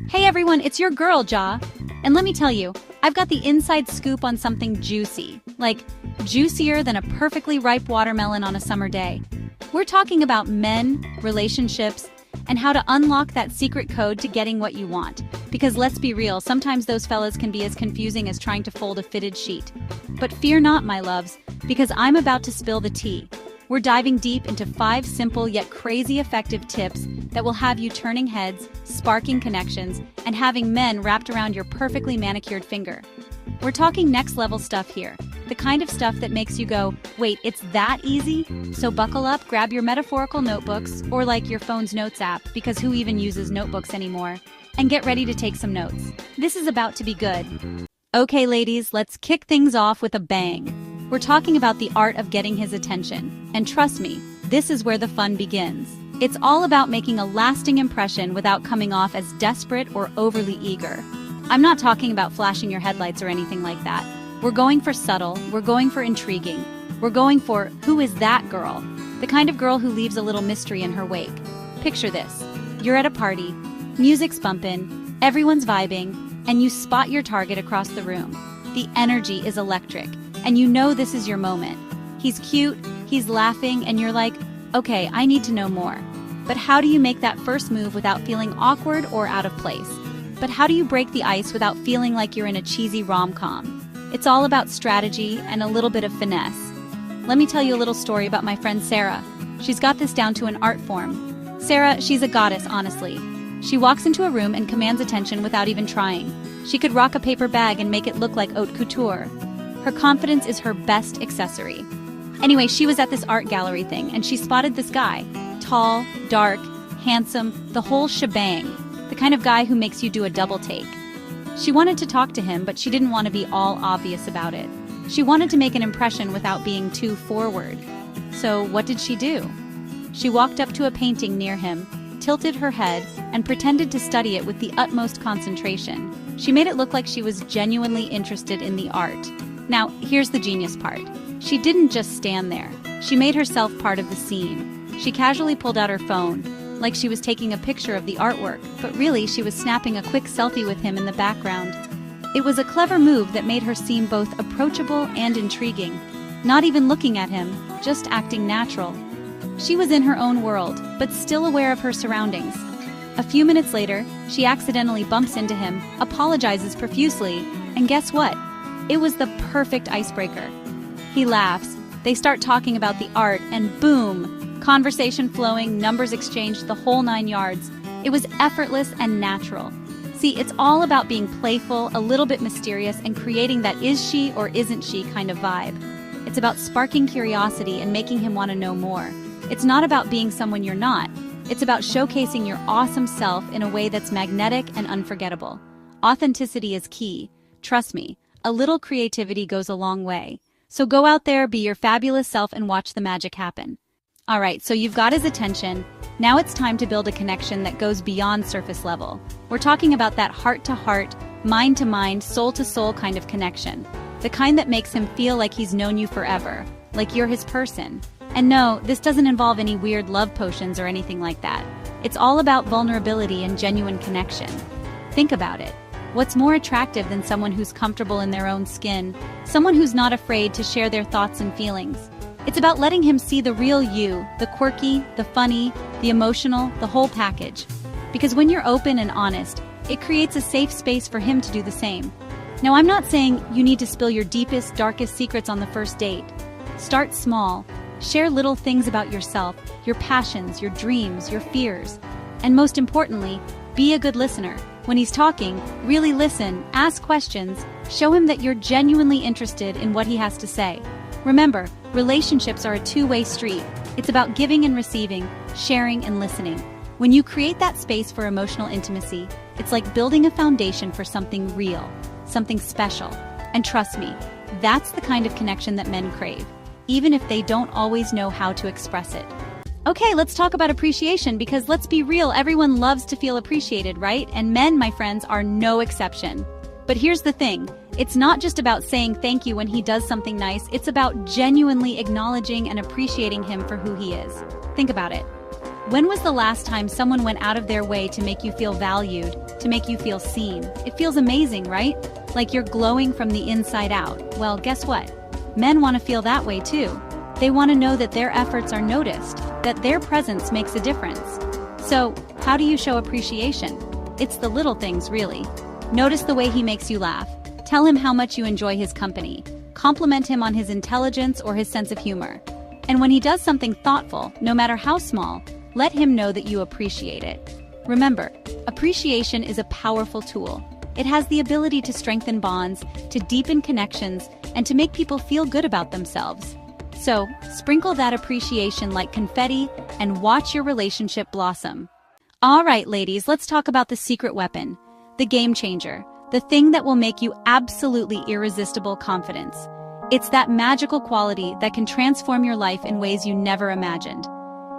Hey everyone, it's your girl, Ja. And let me tell you, I've got the inside scoop on something juicy. Like, juicier than a perfectly ripe watermelon on a summer day. We're talking about men, relationships, and how to unlock that secret code to getting what you want. Because let's be real, sometimes those fellas can be as confusing as trying to fold a fitted sheet. But fear not, my loves, because I'm about to spill the tea. We're diving deep into 5 simple yet crazy effective tips that will have you turning heads, sparking connections, and having men wrapped around your perfectly manicured finger. We're talking next level stuff here. The kind of stuff that makes you go, wait, it's that easy? So buckle up, grab your metaphorical notebooks, or like your phone's notes app, because who even uses notebooks anymore? And get ready to take some notes. This is about to be good. Okay, ladies, let's kick things off with a bang. We're talking about the art of getting his attention. And trust me, this is where the fun begins. It's all about making a lasting impression without coming off as desperate or overly eager. I'm not talking about flashing your headlights or anything like that. We're going for subtle, we're going for intriguing. We're going for, who is that girl? The kind of girl who leaves a little mystery in her wake. Picture this. You're at a party, music's bumping, everyone's vibing, and you spot your target across the room. The energy is electric, and you know this is your moment. He's cute, he's laughing, and you're like, okay, I need to know more. But how do you make that first move without feeling awkward or out of place? But how do you break the ice without feeling like you're in a cheesy rom-com? It's all about strategy and a little bit of finesse. Let me tell you a little story about my friend Sarah. She's got this down to an art form. Sarah, she's a goddess, honestly. She walks into a room and commands attention without even trying. She could rock a paper bag and make it look like haute couture. Her confidence is her best accessory. Anyway, she was at this art gallery thing, and she spotted this guy. Tall, dark, handsome, the whole shebang. The kind of guy who makes you do a double take. She wanted to talk to him, but she didn't want to be all obvious about it. She wanted to make an impression without being too forward. So what did she do? She walked up to a painting near him, tilted her head, and pretended to study it with the utmost concentration. She made it look like she was genuinely interested in the art. Now, here's the genius part. She didn't just stand there. She made herself part of the scene. She casually pulled out her phone, like she was taking a picture of the artwork, but really she was snapping a quick selfie with him in the background. It was a clever move that made her seem both approachable and intriguing. Not even looking at him, just acting natural. She was in her own world, but still aware of her surroundings. A few minutes later, she accidentally bumps into him, apologizes profusely, and guess what? It was the perfect icebreaker. He laughs, they start talking about the art, and boom! Conversation flowing, numbers exchanged, the whole 9 yards. It was effortless and natural. See, it's all about being playful, a little bit mysterious, and creating that is she or isn't she kind of vibe. It's about sparking curiosity and making him want to know more. It's not about being someone you're not. It's about showcasing your awesome self in a way that's magnetic and unforgettable. Authenticity is key. Trust me, a little creativity goes a long way. So go out there, be your fabulous self, and watch the magic happen. Alright, so you've got his attention. Now it's time to build a connection that goes beyond surface level. We're talking about that heart-to-heart, mind-to-mind, soul-to-soul kind of connection. The kind that makes him feel like he's known you forever, like you're his person. And no, this doesn't involve any weird love potions or anything like that. It's all about vulnerability and genuine connection. Think about it. What's more attractive than someone who's comfortable in their own skin, someone who's not afraid to share their thoughts and feelings? It's about letting him see the real you, the quirky, the funny, the emotional, the whole package. Because when you're open and honest, it creates a safe space for him to do the same. Now, I'm not saying you need to spill your deepest, darkest secrets on the first date. Start small. Share little things about yourself, your passions, your dreams, your fears. And most importantly, be a good listener. When he's talking, really listen, ask questions, show him that you're genuinely interested in what he has to say. Remember, relationships are a two-way street. It's about giving and receiving, sharing and listening. When you create that space for emotional intimacy, it's like building a foundation for something real, something special. And trust me, that's the kind of connection that men crave, even if they don't always know how to express it. Okay, let's talk about appreciation, because let's be real, everyone loves to feel appreciated, right? And men, my friends, are no exception. But here's the thing. It's not just about saying thank you when he does something nice, it's about genuinely acknowledging and appreciating him for who he is. Think about it. When was the last time someone went out of their way to make you feel valued, to make you feel seen? It feels amazing, right? Like you're glowing from the inside out. Well, guess what? Men want to feel that way too. They want to know that their efforts are noticed, that their presence makes a difference. So, how do you show appreciation? It's the little things, really. Notice the way he makes you laugh. Tell him how much you enjoy his company. Compliment him on his intelligence or his sense of humor. And when he does something thoughtful, no matter how small, let him know that you appreciate it. Remember, appreciation is a powerful tool. It has the ability to strengthen bonds, to deepen connections, and to make people feel good about themselves. So, sprinkle that appreciation like confetti and watch your relationship blossom. All right, ladies, let's talk about the secret weapon, the game changer, the thing that will make you absolutely irresistible: confidence. It's that magical quality that can transform your life in ways you never imagined.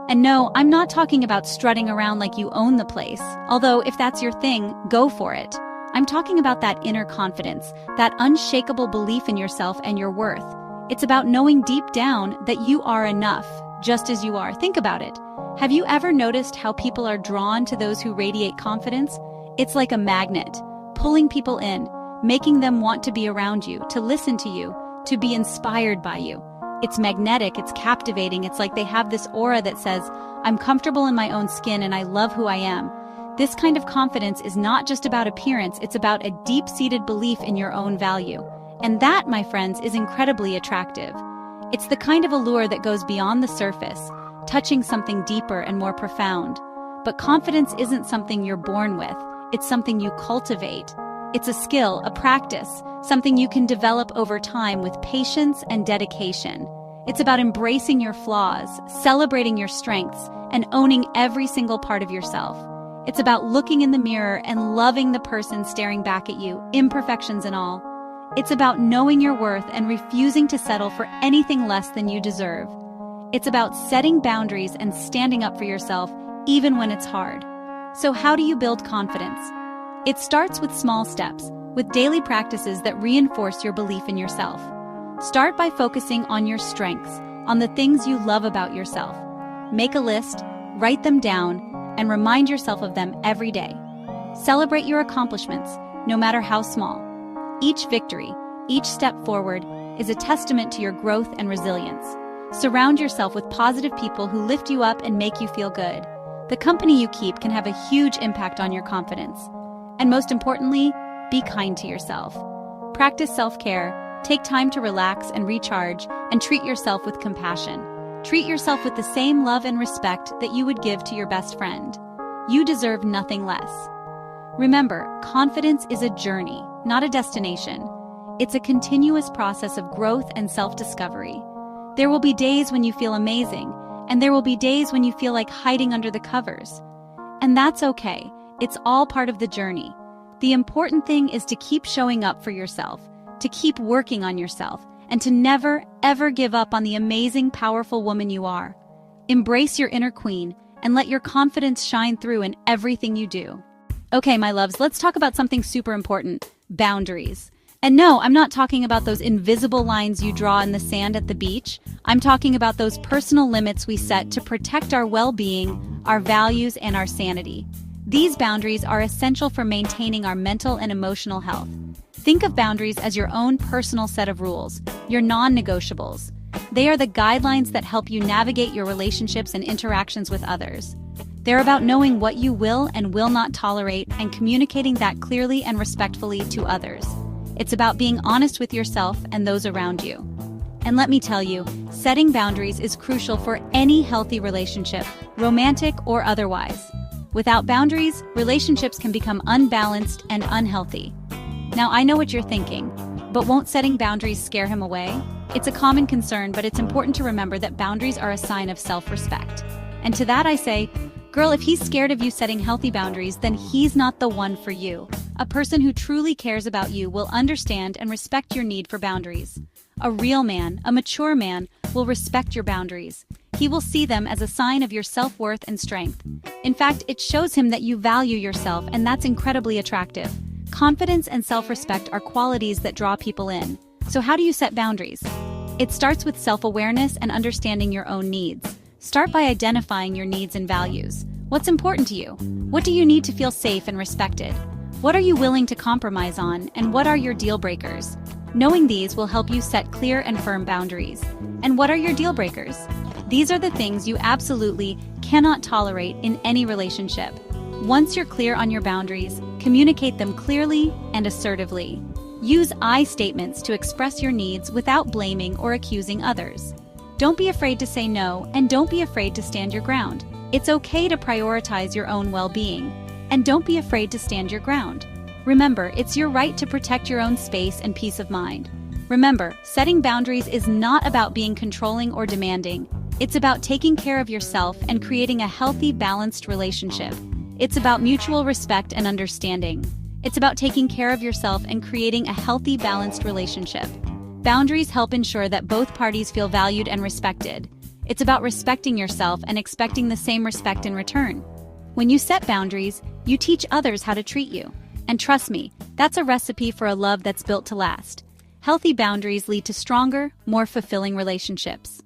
And no, I'm not talking about strutting around like you own the place, although if that's your thing, go for it. I'm talking about that inner confidence, that unshakable belief in yourself and your worth. It's about knowing deep down that you are enough, just as you are. Think about it. Have you ever noticed how people are drawn to those who radiate confidence? It's like a magnet, pulling people in, making them want to be around you, to listen to you, to be inspired by you. It's magnetic, it's captivating, it's like they have this aura that says, I'm comfortable in my own skin and I love who I am. This kind of confidence is not just about appearance, it's about a deep-seated belief in your own value. And that, my friends, is incredibly attractive. It's the kind of allure that goes beyond the surface, touching something deeper and more profound. But confidence isn't something you're born with, it's something you cultivate. It's a skill, a practice, something you can develop over time with patience and dedication. It's about embracing your flaws, celebrating your strengths, and owning every single part of yourself. It's about looking in the mirror and loving the person staring back at you, imperfections and all. It's about knowing your worth and refusing to settle for anything less than you deserve. It's about setting boundaries and standing up for yourself, even when it's hard. So how do you build confidence? It starts with small steps, with daily practices that reinforce your belief in yourself. Start by focusing on your strengths, on the things you love about yourself. Make a list, write them down, and remind yourself of them every day. Celebrate your accomplishments, no matter how small. Each victory, each step forward, is a testament to your growth and resilience. Surround yourself with positive people who lift you up and make you feel good. The company you keep can have a huge impact on your confidence. And most importantly, be kind to yourself. Practice self-care, take time to relax and recharge, and treat yourself with compassion. Treat yourself with the same love and respect that you would give to your best friend. You deserve nothing less. Remember, confidence is a journey, not a destination. It's a continuous process of growth and self-discovery. There will be days when you feel amazing, and there will be days when you feel like hiding under the covers. And that's okay. It's all part of the journey. The important thing is to keep showing up for yourself, to keep working on yourself, and to never, ever give up on the amazing, powerful woman you are. Embrace your inner queen and let your confidence shine through in everything you do. Okay, my loves, let's talk about something super important: boundaries. And no, I'm not talking about those invisible lines you draw in the sand at the beach. I'm talking about those personal limits we set to protect our well-being, our values, and our sanity. These boundaries are essential for maintaining our mental and emotional health. Think of boundaries as your own personal set of rules, your non-negotiables. They are the guidelines that help you navigate your relationships and interactions with others. They're about knowing what you will and will not tolerate and communicating that clearly and respectfully to others. It's about being honest with yourself and those around you. And let me tell you, setting boundaries is crucial for any healthy relationship, romantic or otherwise. Without boundaries, relationships can become unbalanced and unhealthy. Now, I know what you're thinking, but won't setting boundaries scare him away? It's a common concern, but it's important to remember that boundaries are a sign of self-respect. And to that I say, girl, if he's scared of you setting healthy boundaries, then he's not the one for you. A person who truly cares about you will understand and respect your need for boundaries. A real man, a mature man, will respect your boundaries. He will see them as a sign of your self-worth and strength. In fact, it shows him that you value yourself, and that's incredibly attractive. Confidence and self-respect are qualities that draw people in. So how do you set boundaries? It starts with self-awareness and understanding your own needs. Start by identifying your needs and values. What's important to you? What do you need to feel safe and respected? What are you willing to compromise on, and what are your deal breakers? Knowing these will help you set clear and firm boundaries. And what are your deal breakers? These are the things you absolutely cannot tolerate in any relationship. Once you're clear on your boundaries, communicate them clearly and assertively. Use I statements to express your needs without blaming or accusing others. Don't be afraid to say no, and don't be afraid to stand your ground. It's okay to prioritize your own well-being, and don't be afraid to stand your ground. Remember, it's your right to protect your own space and peace of mind. Remember, setting boundaries is not about being controlling or demanding. It's about taking care of yourself and creating a healthy, balanced relationship. It's about mutual respect and understanding. It's about taking care of yourself and creating a healthy, balanced relationship. Boundaries help ensure that both parties feel valued and respected. It's about respecting yourself and expecting the same respect in return. When you set boundaries, you teach others how to treat you. And trust me, that's a recipe for a love that's built to last. Healthy boundaries lead to stronger, more fulfilling relationships.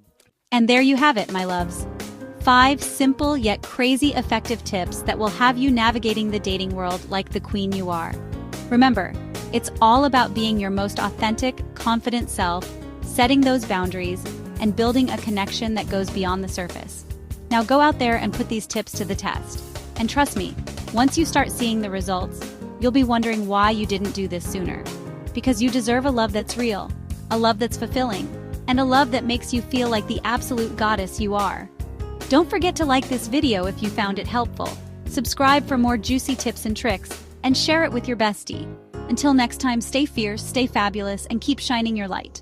And there you have it, my loves. 5 simple yet crazy effective tips that will have you navigating the dating world like the queen you are. Remember, it's all about being your most authentic, confident self, setting those boundaries, and building a connection that goes beyond the surface. Now go out there and put these tips to the test. And trust me, once you start seeing the results, you'll be wondering why you didn't do this sooner. Because you deserve a love that's real, a love that's fulfilling, and a love that makes you feel like the absolute goddess you are. Don't forget to like this video if you found it helpful, subscribe for more juicy tips and tricks, and share it with your bestie. Until next time, stay fierce, stay fabulous, and keep shining your light.